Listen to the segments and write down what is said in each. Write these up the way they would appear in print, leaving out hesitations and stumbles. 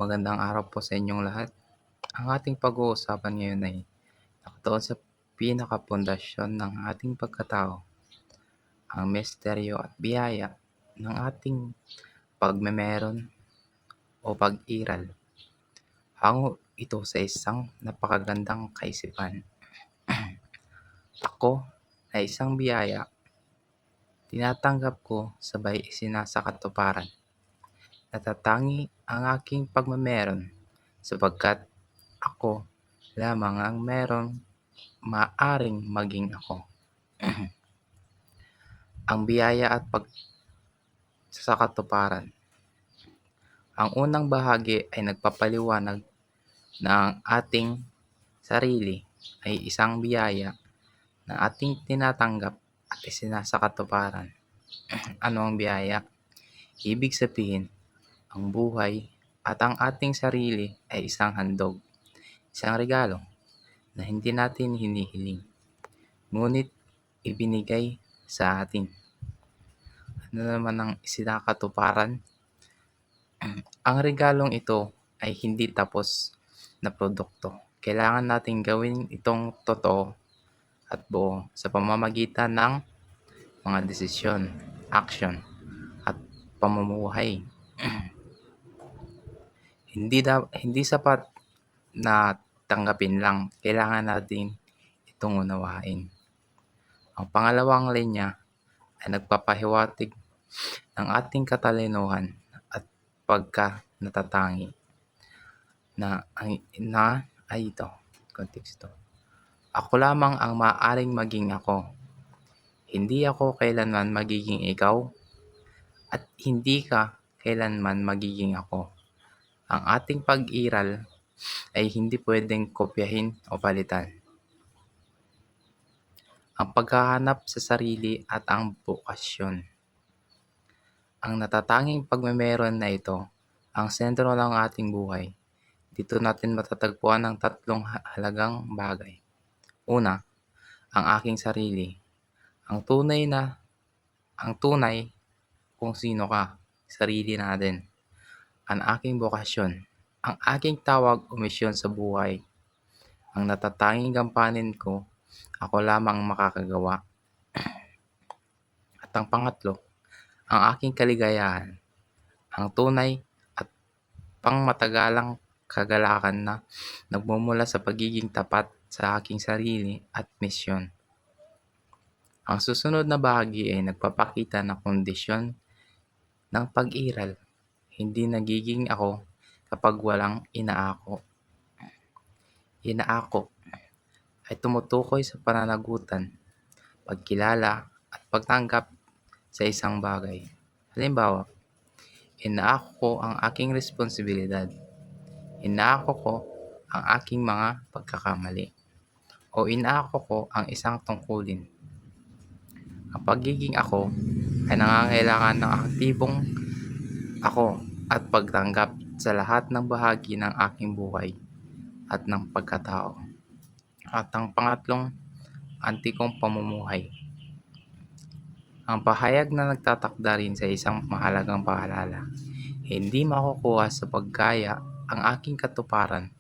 Magandang araw po sa inyong lahat. Ang ating pag-uusapan ngayon ay nakatuon sa pinakapundasyon ng ating pagkatao, ang misteryo at biyaya ng ating pagmemeron o pag-iral. Hango ito sa isang napakagandang kaisipan. Ako ay isang biyaya, tinatanggap ko sabay isinasakatuparan. Natatangi ang aking pagmemeron sapagkat ako lamang ang merong maaring maging ako. Ang biyaya at pagsasakatuparan. Ang unang bahagi ay nagpapaliwanag na ang ating sarili ay isang biyaya na ating tinatanggap at isinasakatuparan. Ano ang biyaya? Ibig sabihin, ang buhay at ang ating sarili ay isang handog, isang regalo na hindi natin hinihiling, ngunit ibinigay sa atin. Ano naman ang isinakatuparan? Ang regalong ito ay hindi tapos na produkto. Kailangan natin gawin itong totoo at buo sa pamamagitan ng mga desisyon, action, at pamumuhay. Hindi sapat na tanggapin lang, kailangan natin itong unawain. Ang pangalawang linya ay nagpapahiwatig ng ating katalinuhan at pagka-natatangi na ay ito, konteksto. Ako lamang ang maaaring maging ako. Hindi ako kailanman magiging ikaw at hindi ka kailanman magiging ako. Ang ating pag-iral ay hindi pwedeng kopyahin o palitan. Ang paghahanap sa sarili at ang bokasyon. Ang natatanging pagmemeron na ito ang sentro ng ating buhay. Dito natin matatagpuan ang tatlong halagang bagay. Una, ang aking sarili. Ang tunay kung sino ka, sarili natin. Ang aking bokasyon. Ang aking tawag o misyon sa buhay. Ang natatanging gampanin ko, ako lamang makakagawa. At ang pangatlo, ang aking kaligayahan. Ang tunay at pangmatagalang kagalakan na nagmumula sa pagiging tapat sa aking sarili at misyon. Ang susunod na bahagi ay nagpapakita ng kondisyon ng pag-iral. Hindi nagiging ako kapag walang inaako. Inaako ay tumutukoy sa pananagutan, pagkilala at pagtanggap sa isang bagay. Halimbawa, inaako ko ang aking responsibilidad. Inaako ko ang aking mga pagkakamali. O inaako ko ang isang tungkulin. Ang pagiging ako ay nangangailangan ng aktibong ako at pagtanggap sa lahat ng bahagi ng aking buhay at ng pagkatao. At ang pangatlong, antikong pamumuhay. Ang pahayag na nagtatakda rin sa isang mahalagang paalala. Hindi makukuha sa paggaya ang aking katuparan.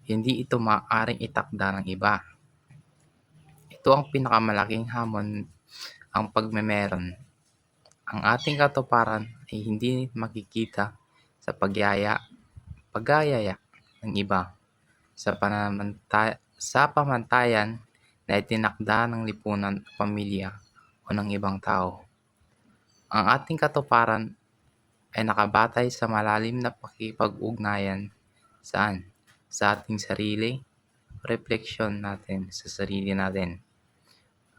Hindi ito maaaring itakda ng iba. Ito ang pinakamalaking hamon, ang pagmemeron. Ang ating katuparan ay hindi makikita sa paggayaya ng iba sa pamantayan na itinakda ng lipunan, pamilya o ng ibang tao. Ang ating katuparan ay nakabatay sa malalim na pakikipag-ugnayan saan? Sa ating sarili, refleksyon natin sa sarili natin.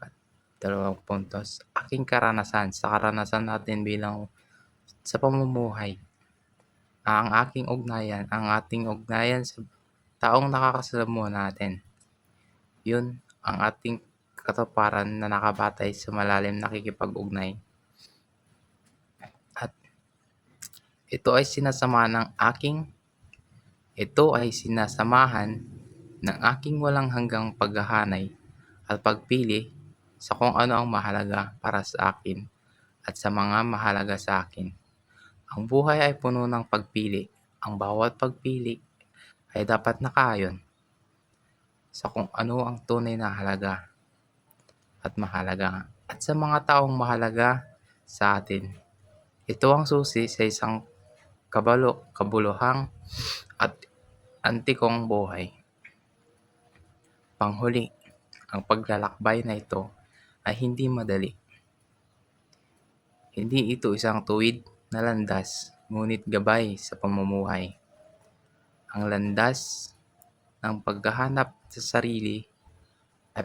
At dalawang puntos, aking karanasan, sa karanasan natin bilang sa pamumuhay. Ang ating ugnayan sa taong nakakasalamuha natin. Yun ang ating katuparan na nakabatay sa malalim na nakikipag-ugnay. At ito ay sinasamahan ng aking walang hanggang paghahanay at pagpili sa kung ano ang mahalaga para sa akin at sa mga mahalaga sa akin. Ang buhay ay puno ng pagpili Ang bawat pagpili ay dapat nakaayon sa kung ano ang tunay na halaga at mahalaga at sa mga taong mahalaga sa atin. Ito ang susi sa isang kabuluhang at antikong buhay. Panghuli, ang paglalakbay na ito ay hindi madali. Hindi ito isang tuwid na landas, ngunit gabay sa pamumuhay. Ang landas ng paghahanap sa sarili ay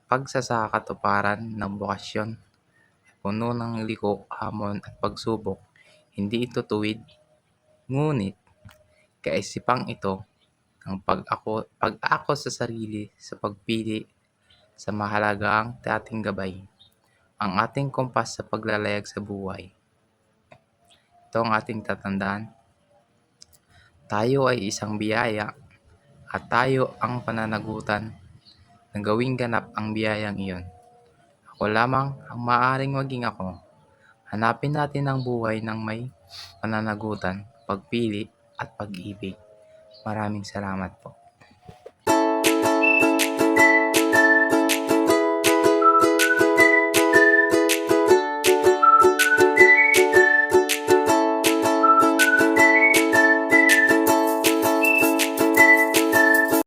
pagsasakatuparan ng bokasyon, puno ng liko, hamon at pagsubok. Hindi ito tuwid, ngunit kaisipang ito ang pag-ako sa sarili sa pagpili sa mahalagang dating gabay, ang ating kompas sa paglalayag sa buhay. Ito ang ating tatandaan. Tayo ay isang biyaya at tayo ang pananagutan na gawing ganap ang biyayang iyon. Ako lamang ang maaaring maging ako. Hanapin natin ang buhay ng may pananagutan, pagpili at pag-ibig. Maraming salamat po.